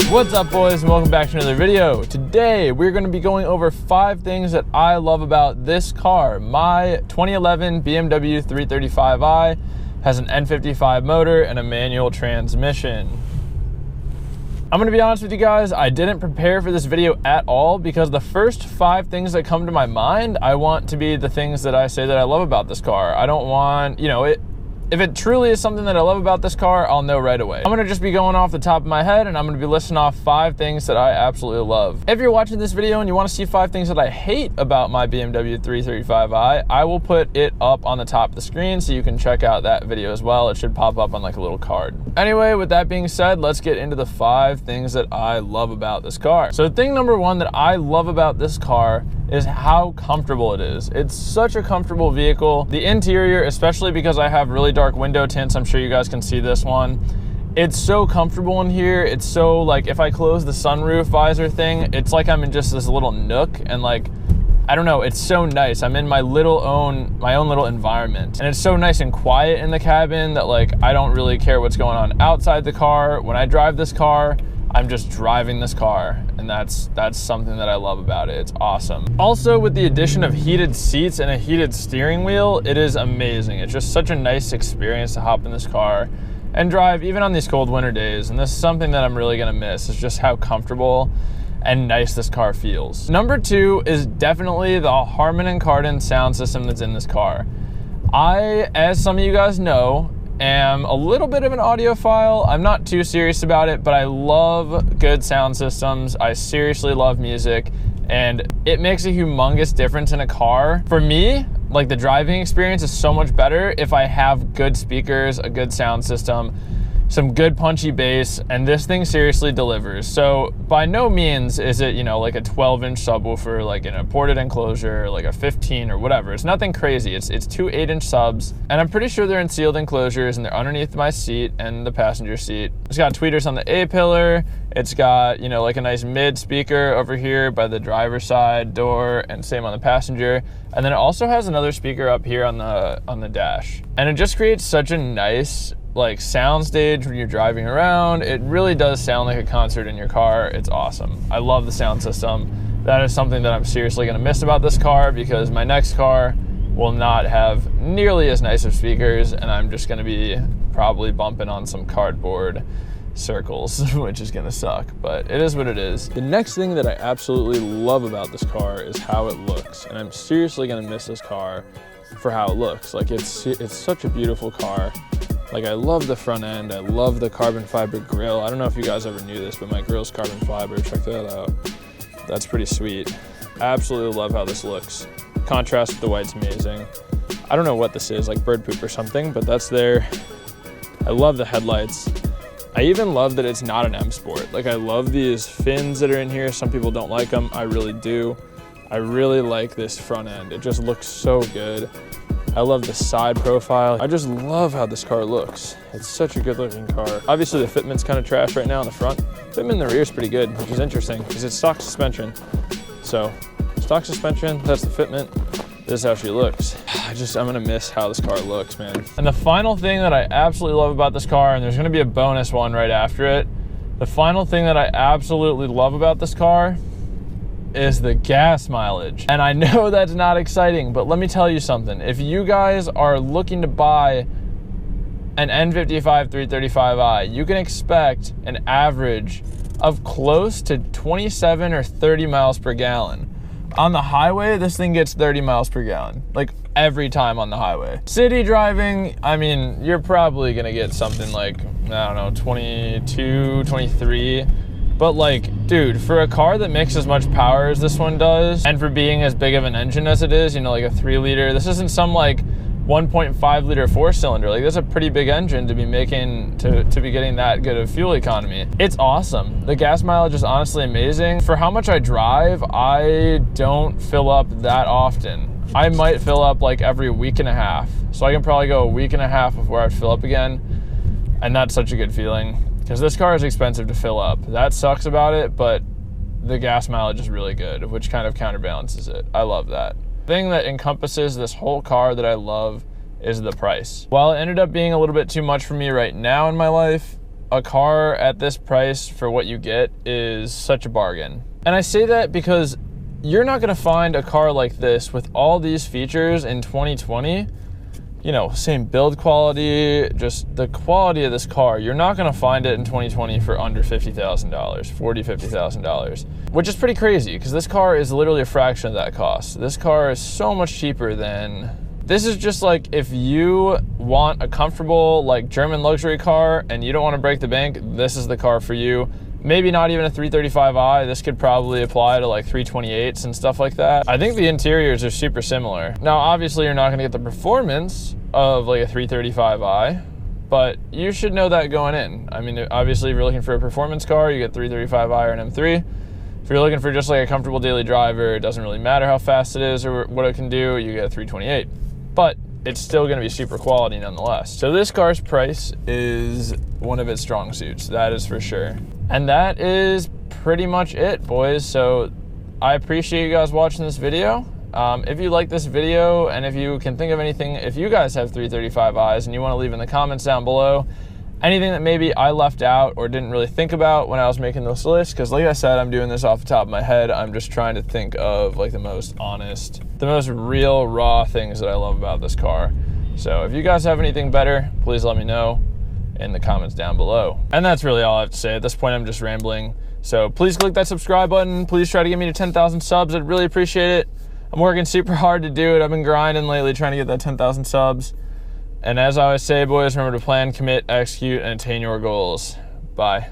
What's up, boys, and welcome back to another video. Today we're going to be going over 5 things that I love about this car. My 2011 BMW 335i has an N55 motor and a manual transmission. I'm going to be honest with you guys, I didn't prepare for this video at all because the first 5 things that come to my mind, I want to be the things that I say that I love about this car. I don't want, if it truly is something that I love about this car, I'll know right away. I'm gonna just be going off the top of my head and I'm gonna be listing off 5 things that I absolutely love. If you're watching this video and you wanna see 5 things that I hate about my BMW 335i, I will put it up on the top of the screen so you can check out that video as well. It should pop up on like a little card. Anyway, with that being said, let's get into the 5 things that I love about this car. So thing number 1 that I love about this car is how comfortable it is. It's such a comfortable vehicle. The interior, especially because I have really dark window tints, I'm sure you guys can see this one. It's so comfortable in here. It's so, like, if I close the sunroof visor thing, it's like I'm in just this little nook, and like, I don't know, it's so nice. I'm in my own little environment. And it's so nice and quiet in the cabin that, like, I don't really care what's going on outside the car. When I drive this car, I'm just driving this car, and that's something that I love about it. It's awesome. Also, with the addition of heated seats and a heated steering wheel, it is amazing. It's just such a nice experience to hop in this car and drive even on these cold winter days. And this is something that I'm really gonna miss, is just how comfortable and nice this car feels. Number 2 is definitely the Harman Kardon sound system that's in this car. I, as some of you guys know, am a little bit of an audiophile. I'm not too serious about it, but I love good sound systems. I seriously love music, and it makes a humongous difference in a car. For me, like, the driving experience is so much better if I have good speakers, a good sound system, some good punchy bass, and this thing seriously delivers. So by no means is it, like a 12-inch subwoofer, like in a ported enclosure, like a 15 or whatever. It's nothing crazy. It's 2 8-inch subs, and I'm pretty sure they're in sealed enclosures, and they're underneath my seat and the passenger seat. It's got tweeters on the A-pillar. It's got, like a nice mid speaker over here by the driver's side door, and same on the passenger. And then it also has another speaker up here on the dash. And it just creates such a nice, like, sound stage when you're driving around. It really does sound like a concert in your car. It's awesome. I love the sound system. That is something that I'm seriously gonna miss about this car, because my next car will not have nearly as nice of speakers, and I'm just gonna be probably bumping on some cardboard circles, which is gonna suck, but it is what it is. The next thing that I absolutely love about this car is how it looks, and I'm seriously gonna miss this car for how it looks. Like, it's such a beautiful car. Like, I love the front end. I love the carbon fiber grille. I don't know if you guys ever knew this, but my grille's carbon fiber. Check that out. That's pretty sweet. Absolutely love how this looks. Contrast with the white's amazing. I don't know what this is, like bird poop or something, but that's there. I love the headlights. I even love that it's not an M Sport. Like, I love these fins that are in here. Some people don't like them. I really do. I really like this front end. It just looks so good. I love the side profile. I just love how this car looks. It's such a good looking car. Obviously the fitment's kind of trash right now in the front. Fitment in the rear is pretty good, which is interesting because it's stock suspension. So stock suspension, that's the fitment. This is how she looks. I'm gonna miss how this car looks, man. And the final thing that I absolutely love about this car, and there's gonna be a bonus one right after it. The final thing that I absolutely love about this car is the gas mileage. And I know that's not exciting, but let me tell you something. If you guys are looking to buy an N55 335i, you can expect an average of close to 27 or 30 miles per gallon. On the highway, this thing gets 30 miles per gallon, like every time on the highway. City driving, I mean, you're probably gonna get something like, I don't know, 22, 23. But, like, dude, for a car that makes as much power as this one does, and for being as big of an engine as it is, like a 3-liter, this isn't some, like, 1.5-liter 4-cylinder. Like, that's a pretty big engine to be making, to be getting that good of fuel economy. It's awesome. The gas mileage is honestly amazing. For how much I drive, I don't fill up that often. I might fill up, like, every week and a half. So I can probably go a week and a half before I fill up again, and that's such a good feeling. Because this car is expensive to fill up. That sucks about it, but the gas mileage is really good, which kind of counterbalances it. I love that. The thing that encompasses this whole car that I love is the price. While it ended up being a little bit too much for me right now in my life, a car at this price for what you get is such a bargain. And I say that because you're not going to find a car like this with all these features in 2020. You know, same build quality, just the quality of this car. You're not going to find it in 2020 for under $50,000, $50,000, which is pretty crazy because this car is literally a fraction of that cost. This car is so much cheaper than... This is just like if you want a comfortable like German luxury car and you don't want to break the bank, this is the car for you. Maybe not even a 335i. This could probably apply to like 328s and stuff like that. I think the interiors are super similar. Now, obviously, you're not going to get the performance of like a 335i, but you should know that going in. I mean, obviously, if you're looking for a performance car, you get 335i or an M3. If you're looking for just like a comfortable daily driver, it doesn't really matter how fast it is or what it can do, you get a 328. But it's still going to be super quality nonetheless. So this car's price is one of its strong suits, that is for sure. And that is pretty much it, boys. So I appreciate you guys watching this video. If you like this video and if you can think of anything, if you guys have 335i's and you want to leave in the comments down below, anything that maybe I left out or didn't really think about when I was making this list, because like I said, I'm doing this off the top of my head. I'm just trying to think of like the most honest, the most real, raw things that I love about this car. So if you guys have anything better, please let me know in the comments down below. And that's really all I have to say. At this point, I'm just rambling. So please click that subscribe button. Please try to get me to 10,000 subs. I'd really appreciate it. I'm working super hard to do it. I've been grinding lately trying to get that 10,000 subs. And as I always say, boys, remember to plan, commit, execute, and attain your goals. Bye.